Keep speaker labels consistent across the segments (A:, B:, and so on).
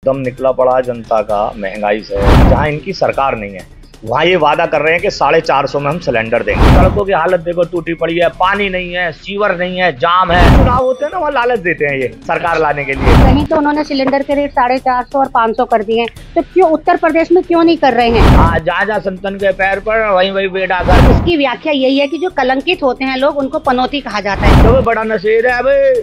A: दम निकला पड़ा जनता का महंगाई से। जहां इनकी सरकार नहीं है वहां ये वादा कर रहे हैं कि 450 में हम सिलेंडर देंगे। सड़कों की हालत देखो टूटी पड़ी है, पानी नहीं है, सीवर नहीं है, जाम है। चुनाव होते हैं ना, वहाँ लालच देते हैं ये सरकार लाने के लिए।
B: कहीं तो उन्होंने सिलेंडर के रेट 450 और 500 कर दिए हैं, तो क्यों उत्तर प्रदेश में क्यों नहीं कर रहे हैं?
A: हाँ, जहाँ संतन के पैर पर वही बेटा कर।
B: इसकी व्याख्या यही है कि जो कलंकित होते हैं लोग, उनको पनौती कहा जाता है।
A: तो बड़ा नशेर है भाई,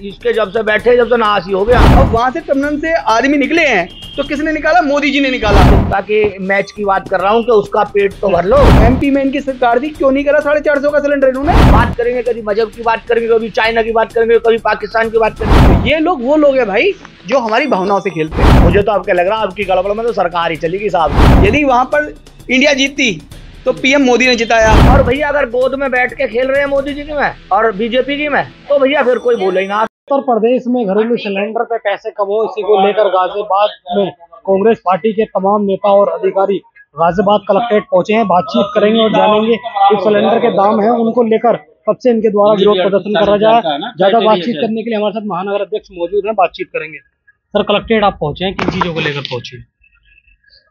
A: इसके जब से बैठे जब से नासी हो गया।
C: अब वहाँ से टर्मिनल से आदमी निकले हैं तो किसने निकाला? मोदी जी ने निकाला।
A: ताकि मैच की बात कर रहा हूँ कि उसका पेट तो भर लो।
C: एमपी में इनकी सरकार थी, क्यों नहीं करा 450 का सिलेंडर इन्होंने?
A: बात करेंगे कभी मजहब की बात करेंगे, कभी चाइना की बात करेंगे, कभी पाकिस्तान की बात करेंगे।
C: ये लोग वो लोग हैं भाई जो हमारी भावनाओं से खेलते हैं।
A: मुझे तो आपके लग रहा है आपकी गड़बड़ में तो सरकार ही चलेगी साहब।
C: यदि वहाँ पर इंडिया जीतती तो पीएम मोदी ने जिताया।
A: और भैया अगर गोद में बैठ के खेल रहे हैं मोदी जी की में और बीजेपी की में, तो भैया फिर कोई बोले ही ना।
D: उत्तर प्रदेश में घरेलू सिलेंडर पे कैसे कमाओ, इसी को लेकर गाजियाबाद में कांग्रेस पार्टी के तमाम नेता और अधिकारी गाजियाबाद कलेक्ट्रेट पहुंचे हैं। बातचीत करेंगे और जानेंगे जो सिलेंडर के दाम हैं उनको लेकर कब से इनके द्वारा विरोध प्रदर्शन करा जाए। ज्यादा बातचीत करने के लिए हमारे साथ महानगर अध्यक्ष मौजूद हैं, बातचीत करेंगे। सर, कलेक्ट्रेट आप पहुंचे हैं, किन चीजों को लेकर पहुंचे?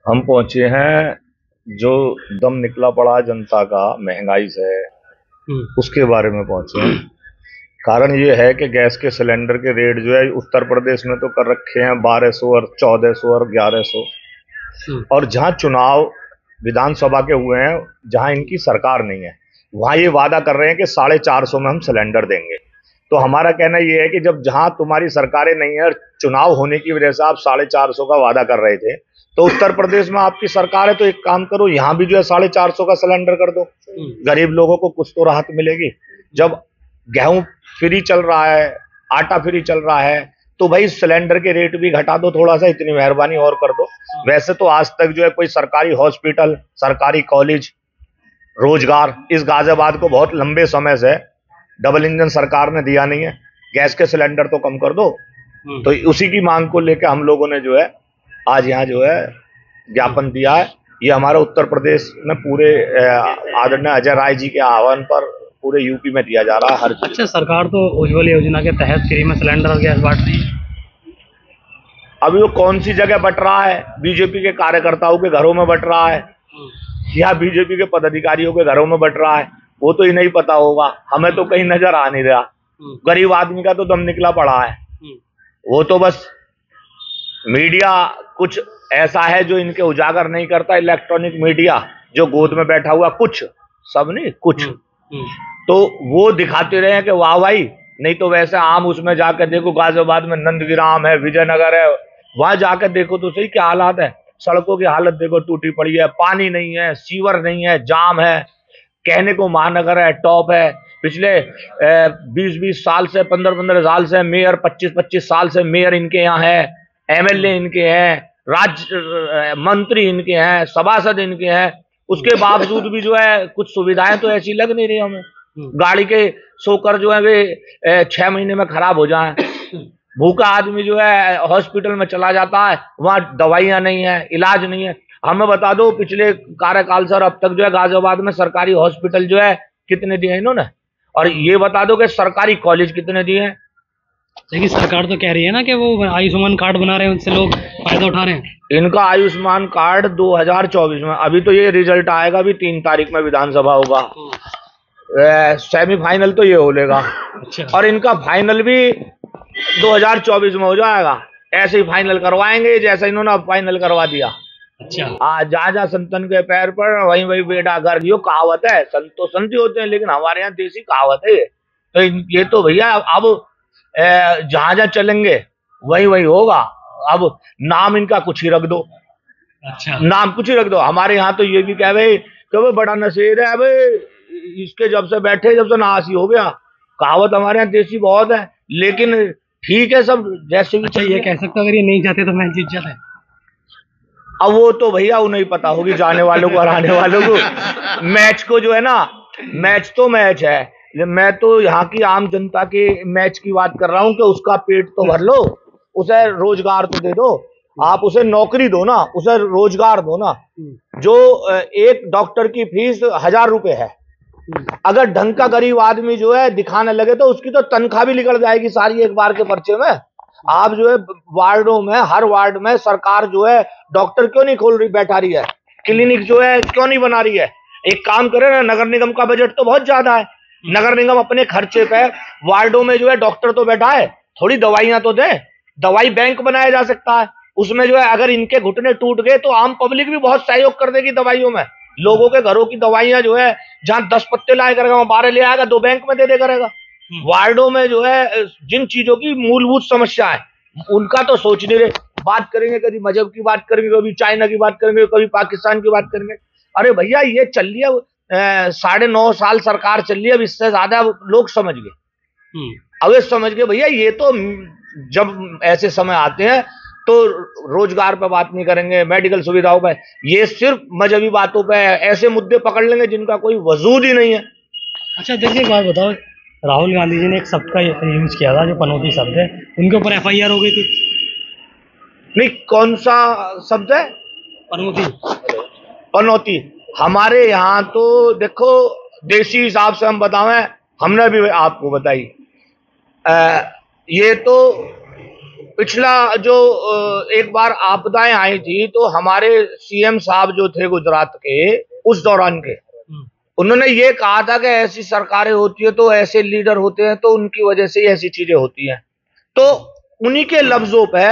A: हम पहुंचे हैं जो दम निकला पड़ा जनता का महंगाई से, उसके बारे में पहुंचे हैं। कारण ये है कि गैस के सिलेंडर के रेट जो है उत्तर प्रदेश में तो कर रखे हैं 1200 और 1400 और 1100, और जहां चुनाव विधानसभा के हुए हैं, जहां इनकी सरकार नहीं है, वहां ये वादा कर रहे हैं कि 450 में हम सिलेंडर देंगे। तो हमारा कहना ये है कि जब जहां तुम्हारी सरकारें नहीं है और चुनाव होने की वजह से आप 450 का वादा कर रहे थे, तो उत्तर प्रदेश में आपकी सरकार है तो एक काम करो, यहाँ भी जो है 450 का सिलेंडर कर दो। गरीब लोगों को कुछ तो राहत मिलेगी। जब गेहूं फ्री चल रहा है, आटा फ्री चल रहा है, तो भाई सिलेंडर के रेट भी घटा दो थोड़ा सा, इतनी मेहरबानी और कर दो। वैसे तो आज तक जो है कोई सरकारी हॉस्पिटल, सरकारी कॉलेज, रोजगार इस गाजियाबाद को बहुत लंबे समय से डबल इंजन सरकार ने दिया नहीं है। गैस के सिलेंडर तो कम कर दो। तो उसी की मांग को लेकर हम लोगों ने जो है आज यहाँ जो है ज्ञापन दिया है। ये हमारा उत्तर प्रदेश में पूरे आदरणीय अजय राय जी के आह्वान पर पूरे यूपी में दिया जा रहा है। हर
D: अच्छा, सरकार तो उज्ज्वल योजना के तहत फ्री में सिलेंडर और गैस बांट रही है।
A: अभी वो कौन सी जगह बट रहा है? बीजेपी के कार्यकर्ताओं के घरों में बट रहा है या बीजेपी के पदाधिकारियों के घरों में बट रहा है? वो तो ही नहीं पता होगा, हमें तो कहीं नजर आ नहीं रहा। गरीब आदमी का तो दम निकला पड़ा है। वो तो बस मीडिया कुछ ऐसा है जो इनके उजागर नहीं करता, इलेक्ट्रॉनिक मीडिया जो गोद में बैठा हुआ, कुछ सब नहीं कुछ, तो वो दिखाते रहे कि वाह भाई। नहीं तो वैसे आम उसमें जाकर देखो, गाजियाबाद में नंदग्राम है, विजयनगर है, वहां जाकर देखो तो सही क्या हालात है। सड़कों की हालत देखो टूटी पड़ी है, पानी नहीं है, सीवर नहीं है, जाम है। कहने को महानगर है, टॉप है। पिछले 20-20 साल से, 15-15 साल से मेयर, 25-25 साल से मेयर इनके यहाँ है, एमएलए इनके हैं, राज्य मंत्री इनके हैं, सभासद इनके हैं। उसके बावजूद भी जो है कुछ सुविधाएं तो ऐसी लग नहीं रही हमें। गाड़ी के शोकर जो है वे 6 महीने में खराब हो जाए। भूखा आदमी जो है हॉस्पिटल में चला जाता है, वहां दवाइयां नहीं है, इलाज नहीं है। हमें बता दो पिछले कार्यकाल से और अब तक जो है गाजियाबाद में सरकारी हॉस्पिटल जो है कितने दिए इन्होंने, और ये बता दो कि सरकारी कॉलेज कितने दिए हैं।
D: लेकिन सरकार तो कह रही है ना कि वो आयुष्मान कार्ड बना रहे हैं, उनसे लोग फायदा उठा रहे हैं।
A: इनका आयुष्मान कार्ड 2024 में, अभी तो ये रिजल्ट आएगा, अभी 3 तारीख में विधानसभा होगा, सेमीफाइनल तो ये हो लेगा।
D: अच्छा।
A: और इनका फाइनल भी 2024 में हो जाएगा। ऐसे ही फाइनल करवाएंगे जैसे इन्होंने अब फाइनल करवा दिया।
D: अच्छा।
A: जहाँ संतन के पैर पर वही बेटा घर, यो कहावत है। संत तो संत ही होते हैं, लेकिन हमारे यहाँ देसी कहावत है। तो ये तो भैया अब जहाँ चलेंगे वही होगा। अब नाम इनका कुछ ही रख दो।
D: अच्छा।
A: नाम कुछ ही रख दो। हमारे यहाँ तो ये भी कह भाई कि बड़ा नशेर है भाई, इसके जब से बैठे जब से नासी हो गया। कहावत हमारे यहाँ देसी बहुत है, लेकिन ठीक है सब जैसे भी।
D: अच्छा, ये कह सकते अगर ये नहीं जाते तो मैच जीत जाता है।
A: अब वो तो भैया वो नहीं पता होगी जाने वालों को और आने वालों को। मैच को जो है ना, मैच तो मैच है। मैं तो यहाँ की आम जनता के मैच की बात कर रहा हूँ कि उसका पेट तो भर लो, उसे रोजगार तो दे दो। आप उसे नौकरी दो ना, उसे रोजगार दो ना। जो एक डॉक्टर की फीस 1000 रुपए है, अगर ढंग का गरीब आदमी जो है दिखाने लगे तो उसकी तो तनख्वाह भी निकल जाएगी सारी एक बार के पर्चे में। आप जो है वार्डों में, हर वार्ड में सरकार जो है डॉक्टर क्यों नहीं खोल रही, बैठा रही है, क्लिनिक जो है क्यों नहीं बना रही है? एक काम करे ना, नगर निगम का बजट तो बहुत ज्यादा है, नगर निगम अपने खर्चे पे वार्डों में जो है डॉक्टर तो बैठा है, थोड़ी दवाइयां तो दे, दवाई बैंक बनाया जा सकता है, उसमें जो है अगर इनके घुटने टूट गए तो आम पब्लिक भी बहुत सहयोग कर देगी दवाइयों में। लोगों के घरों की दवाइयां जो है जहां 10 पत्ते लाया करेगा वहां 12 ले आएगा, 2 बैंक में दे दे करेगा। वार्डों में जो है जिन चीजों की मूलभूत समस्या है उनका तो सोच नहीं रहे। बात करेंगे कभी मजहब की बात करेंगे, कभी चाइना की बात करेंगे, कभी पाकिस्तान की बात करेंगे। अरे भैया ये चल रही है 9.5 साल सरकार चल रही है, अब इससे ज्यादा लोग समझ गए। अब ये समझ गए भैया, ये तो जब ऐसे समय आते हैं तो रोजगार पे बात नहीं करेंगे, मेडिकल सुविधाओं पे, ये सिर्फ मजहबी बातों पे ऐसे मुद्दे पकड़ लेंगे जिनका कोई वजूद ही नहीं है।
D: अच्छा देखिए, एक बात बताओ, राहुल गांधी जी ने एक शब्द का यूज किया था जो पनौती शब्द है, उनके ऊपर FIR हो गई थी।
A: नहीं, कौन सा शब्द है?
D: पनौती।
A: पनौती। हमारे यहाँ तो देखो देसी हिसाब से हम बतावें, हमने भी आपको बताई, ये तो पिछला जो एक बार आपदाएं आई थी तो हमारे CM साहब जो थे गुजरात के, उस दौरान के, उन्होंने ये कहा था कि ऐसी सरकारें होती है तो ऐसे लीडर होते हैं तो उनकी वजह से ऐसी चीजें होती हैं। तो उन्हीं के लफ्जों पे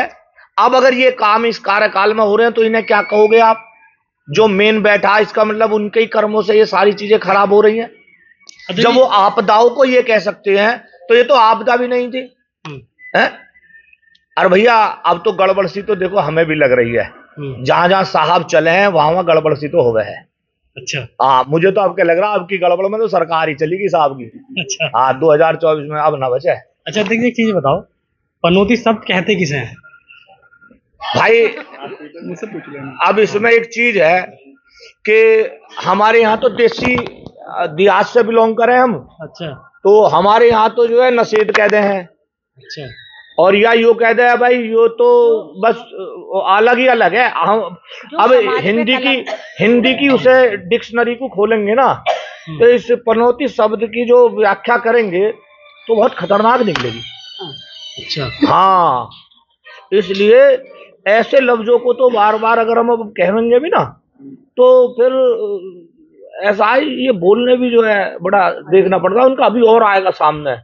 A: अब अगर ये काम इस कार्यकाल में हो रहे हैं तो इन्हें क्या कहोगे आप? जो मेन बैठा, इसका मतलब उनके ही कर्मों से ये सारी चीजें खराब हो रही हैं। जब वो आपदाओं को ये कह सकते हैं तो ये तो आपदा भी नहीं थी, है? अरे भैया अब तो गड़बड़ सी तो देखो हमें भी लग रही है, जहां जहां साहब चले हैं वहां गड़बड़ सी तो हो गए है।
D: अच्छा।
A: हाँ, मुझे तो आपके लग रहा है आपकी गड़बड़ में तो सरकार ही चलेगी साहब की।
D: अच्छा।
A: हाँ, 2024 में अब ना बचे।
D: अच्छा देखिए, एक चीज बताओ, पनौती शब्द कहते किसे हैं
A: भाई?
C: मुझसे पूछ लेना।
A: अब इसमें एक चीज है कि हमारे यहाँ तो देसी देहात से बिलोंग करें हम।
D: अच्छा।
A: तो हमारे यहाँ तो जो है नसीद कहते हैं।
D: अच्छा।
A: और या यो कहते हैं भाई, यो तो बस अलग ही अलग है। हम अब हिंदी की उसे डिक्शनरी को खोलेंगे ना तो इस पनौती शब्द की जो व्याख्या करेंगे तो बहुत खतरनाक निकलेगी।
D: अच्छा।
A: हाँ, इसलिए ऐसे लफ्जों को तो बार बार अगर हम अब कहेंगे भी ना तो फिर ऐसा ही ये बोलने भी जो है बड़ा देखना पड़ता है उनका। अभी और आएगा सामने,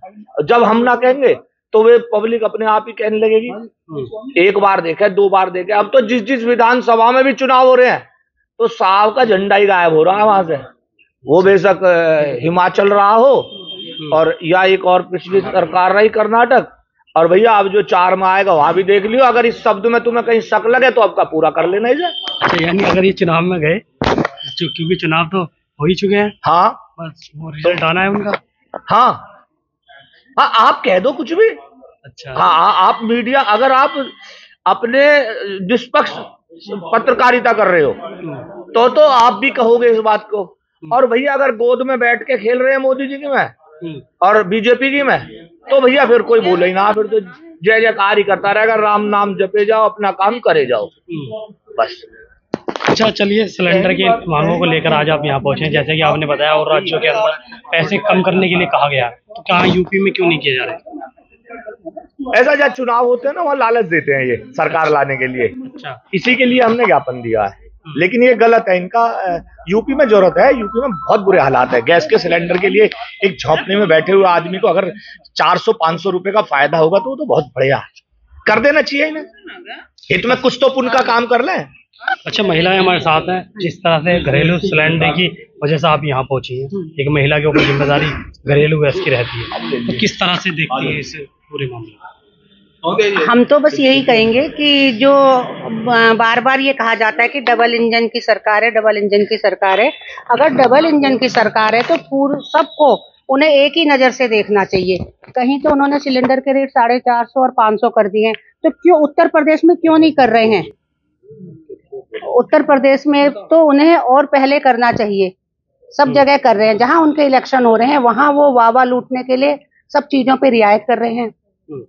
A: जब हम ना कहेंगे तो वे पब्लिक अपने आप ही कहने लगेगी। 1 बार देखे, 2 बार देखे, अब तो जिस विधानसभा में भी चुनाव हो रहे हैं तो साहब का झंडा ही गायब हो रहा है वहां से, वो बेशक हिमाचल रहा हो और या एक और पिछली सरकार रही कर्नाटक। और भैया अब जो 4 में आएगा वहां भी देख लियो, अगर इस शब्द में तुम्हें कहीं शक लगे तो आपका पूरा कर लेना इसे।
D: अच्छा, यानी अगर ये चुनाव में गए, क्योंकि चुनाव तो हो ही चुके हैं,
A: हाँ,
D: बस वो रिजल्ट आना है उनका।
A: हाँ हाँ, आप कह दो कुछ भी।
D: अच्छा।
A: हाँ, आप मीडिया, अगर आप अपने निष्पक्ष पत्रकारिता कर रहे हो तो आप भी कहोगे इस बात को। और भैया अगर गोद में बैठ के खेल रहे हैं मोदी जी की में और बीजेपी की में तो भैया फिर कोई बोले ही ना, फिर तो जय जयकार ही करता रहेगा, राम नाम जपे जाओ, अपना काम करे जाओ, बस।
D: अच्छा चलिए, सिलेंडर की मांगों को लेकर आज आप यहाँ पहुंचे, जैसे कि आपने बताया, और राज्यों के अंदर पैसे कम करने के लिए कहा गया, तो कहाँ यूपी में क्यों नहीं किए जा रहे?
A: ऐसा जब चुनाव होते हैं ना वहाँ लालच देते हैं ये सरकार लाने के लिए।
D: अच्छा।
A: इसी के लिए हमने ज्ञापन दिया है, लेकिन ये गलत है इनका। यूपी में जरूरत है, यूपी में बहुत बुरे हालात है। गैस के सिलेंडर के लिए एक झोंपड़े में बैठे हुए आदमी को अगर 400-500 रुपए का फायदा होगा तो वो तो बहुत बढ़िया कर देना चाहिए इन्हें। हित में कुछ तो पुण्य का काम कर लें।
D: अच्छा, महिलाएं हमारे साथ हैं, जिस तरह से घरेलू सिलेंडर की वजह से आप यहाँ पहुंची हैं, एक महिला के ऊपर जिम्मेदारी घरेलू गैस की रहती है, तो किस तरह से देखती है इस पूरे मामले?
B: हम तो बस यही कहेंगे कि जो बार बार ये कहा जाता है कि डबल इंजन की सरकार है, डबल इंजन की सरकार है। अगर डबल इंजन की सरकार है तो पूर्ण सबको उन्हें एक ही नजर से देखना चाहिए। कहीं तो उन्होंने सिलेंडर के रेट 450 और 500 कर दिए हैं, तो क्यों उत्तर प्रदेश में क्यों नहीं कर रहे हैं? उत्तर प्रदेश में तो उन्हें और पहले करना चाहिए। सब जगह कर रहे हैं, जहां उनके इलेक्शन हो रहे हैं वहां वो वावा लूटने के लिए सब चीजों पे रियायत कर रहे हैं।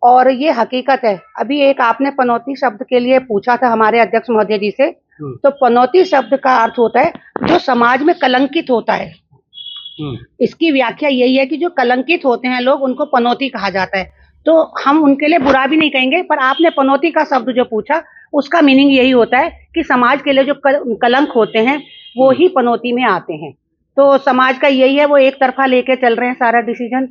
B: और ये हकीकत है। अभी एक आपने पनौती शब्द के लिए पूछा था हमारे अध्यक्ष महोदय जी से, तो पनौती शब्द का अर्थ होता है जो समाज में कलंकित होता है। इसकी व्याख्या यही है कि जो कलंकित होते हैं लोग, उनको पनौती कहा जाता है। तो हम उनके लिए बुरा भी नहीं कहेंगे। पर आपने पनौती का शब्द जो पूछा, उसका मीनिंग यही होता है कि समाज के लिए जो कलंक होते हैं वो ही पनौती में आते हैं। तो समाज का यही है, वो एक तरफा लेके चल रहे हैं सारा डिसीजन।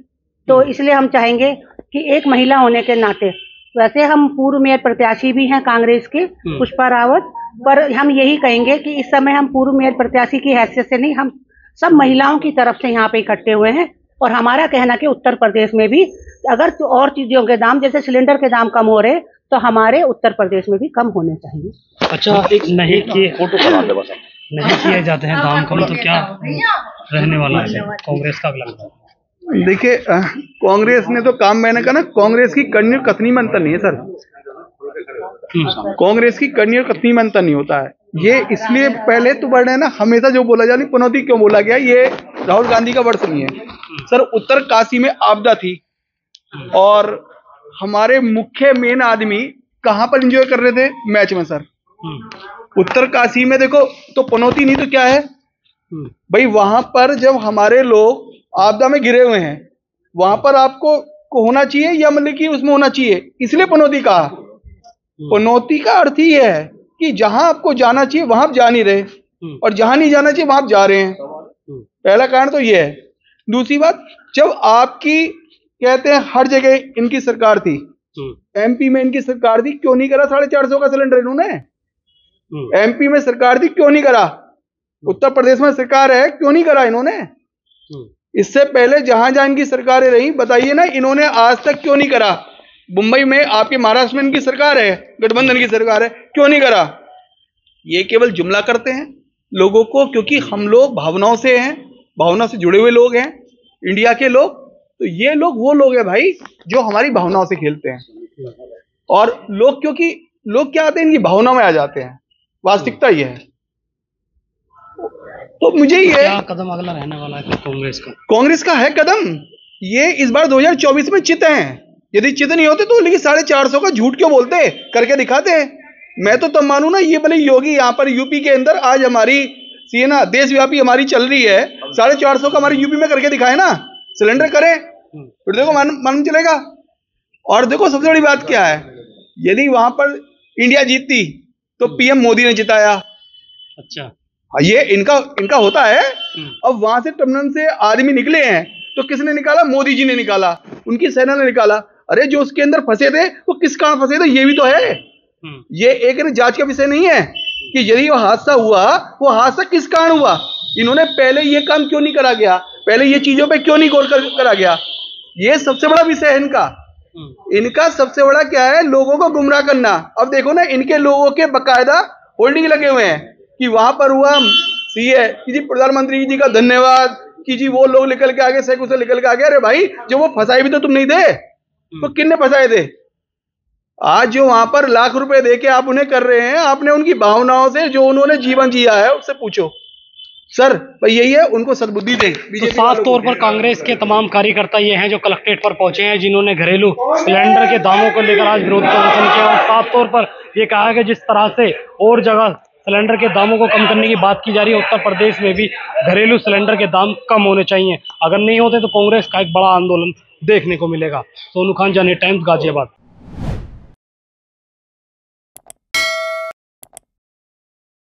B: तो इसलिए हम चाहेंगे कि एक महिला होने के नाते, वैसे हम पूर्व मेयर प्रत्याशी भी हैं कांग्रेस के, पुष्पा रावत, पर हम यही कहेंगे कि इस समय हम पूर्व मेयर प्रत्याशी की हैसियत से नहीं, हम सब महिलाओं की तरफ से यहाँ पे इकट्ठे हुए हैं। और हमारा कहना कि उत्तर प्रदेश में भी अगर तो और चीजों के दाम, जैसे सिलेंडर के दाम कम हो रहे, तो हमारे उत्तर प्रदेश में भी कम होने चाहिए।
D: अच्छा, एक नहीं किए जाते हैं दाम कम, तो क्या रहने वाला है कांग्रेस का लगता है?
C: देखिए, कांग्रेस ने तो काम, मैंने कहा ना, कांग्रेस की करनी और कथनी में अंतर नहीं है सर। कांग्रेस की करनी और कथनी में अंतर नहीं होता है। ये इसलिए पहले तो बढ़ रहे हैं ना, हमेशा जो बोला जाए पनौती क्यों बोला गया, ये राहुल गांधी का वर्ष नहीं है सर। उत्तर काशी में आपदा थी और हमारे मुख्य मेन आदमी कहां पर एंजॉय कर रहे थे? मैच में सर। उत्तर काशी में देखो, तो पनौती नहीं तो क्या है भाई? वहां पर जब हमारे लोग आपदा में घिरे हुए हैं, वहां पर आपको होना चाहिए या मतलब कि उसमें होना चाहिए, इसलिए पनौती कहा। पनौती का अर्थ ही है कि जहां आपको जाना चाहिए वहां आप जा नहीं रहे, और जहां नहीं जाना चाहिए वहां आप जा रहे हैं। पहला कारण तो ये है। दूसरी बात, जब आपकी कहते हैं हर जगह इनकी सरकार थी, एमपी में इनकी सरकार थी, क्यों नहीं करा 450 का सिलेंडर इन्होंने? एमपी में सरकार थी, क्यों नहीं करा? उत्तर प्रदेश में सरकार है, क्यों नहीं करा इन्होंने? इससे पहले जहां जहां इनकी सरकारें रही, बताइए ना, इन्होंने आज तक क्यों नहीं करा? मुंबई में आपके, महाराष्ट्र में इनकी सरकार है, गठबंधन की सरकार है, क्यों नहीं करा? ये केवल जुमला करते हैं लोगों को, क्योंकि हम लोग भावनाओं से हैं, भावना से जुड़े हुए लोग हैं, इंडिया के लोग। तो ये लोग वो लोग हैं भाई जो हमारी भावनाओं से खेलते हैं। और लोग, क्योंकि लोग क्या आते हैं, इनकी भावनाओं में आ जाते हैं। वास्तविकता ये है। तो मुझे ये
D: क्या कदम अगला रहने वाला है
C: कांग्रेस का है कदम, ये इस बार 2024 में चित हैं। यदि चित नहीं होते तो लेकिन 450 का झूठ क्यों बोलते, करके दिखाते। मैं तो तब मानू ना, ये भले योगी यहाँ पर यूपी के अंदर आज हमारी सीना देशव्यापी हमारी चल रही है, 450 का हमारे यूपी में करके दिखाए ना, सिलेंडर करें, फिर देखो मालूम चलेगा। और देखो सबसे बड़ी बात क्या है, यदि वहां पर इंडिया जीतती तो पीएम मोदी ने जिताया।
D: अच्छा,
C: ये इनका होता है। अब वहां से टर्मिनल से आदमी निकले हैं तो किसने निकाला? मोदी जी ने निकाला, उनकी सेना ने निकाला। अरे जो उसके अंदर फंसे थे वो किस कारण फंसे थे, ये भी तो है। ये एक जांच का विषय नहीं है कि यदि वो हादसा हुआ, वो हादसा किस कारण हुआ, इन्होंने पहले ये काम क्यों नहीं करा गया, पहले ये चीजों पे क्यों नहीं गौर करा गया। ये सबसे बड़ा विषय है इनका सबसे बड़ा क्या है? लोगों को गुमराह करना। अब देखो ना, इनके लोगों के बकायदा होल्डिंग लगे हुए हैं कि वहां पर हुआ सीए जी, प्रधानमंत्री जी का धन्यवाद कि जी वो लोग निकल के आगे, से निकल के आगे। अरे भाई, जो वो फंसाए भी तो तुम नहीं थे, तो किसने फंसाए थे? आज जो वहां पर लाख रुपए देके आप उन्हें कर रहे हैं, आपने उनकी भावनाओं से जो उन्होंने जीवन जिया है उससे पूछो सर। भाई यही है, उनको सद्बुद्धि दें।
D: तो साफ तौर पर कांग्रेस के तमाम कार्यकर्ता ये हैं जो कलेक्ट्रेट पर पहुंचे हैं, जिन्होंने घरेलू सिलेंडर के दामों को लेकर आज विरोध प्रदर्शन किया। और साफ तौर पर ये कहा कि जिस तरह से और जगह सिलेंडर के दामों को कम करने की बात की जा रही है, उत्तर प्रदेश में भी घरेलू सिलेंडर के दाम कम होने चाहिए। अगर नहीं होते तो कांग्रेस का एक बड़ा आंदोलन देखने को मिलेगा। सोनू खान, जाने टाइम्स, गाजियाबाद।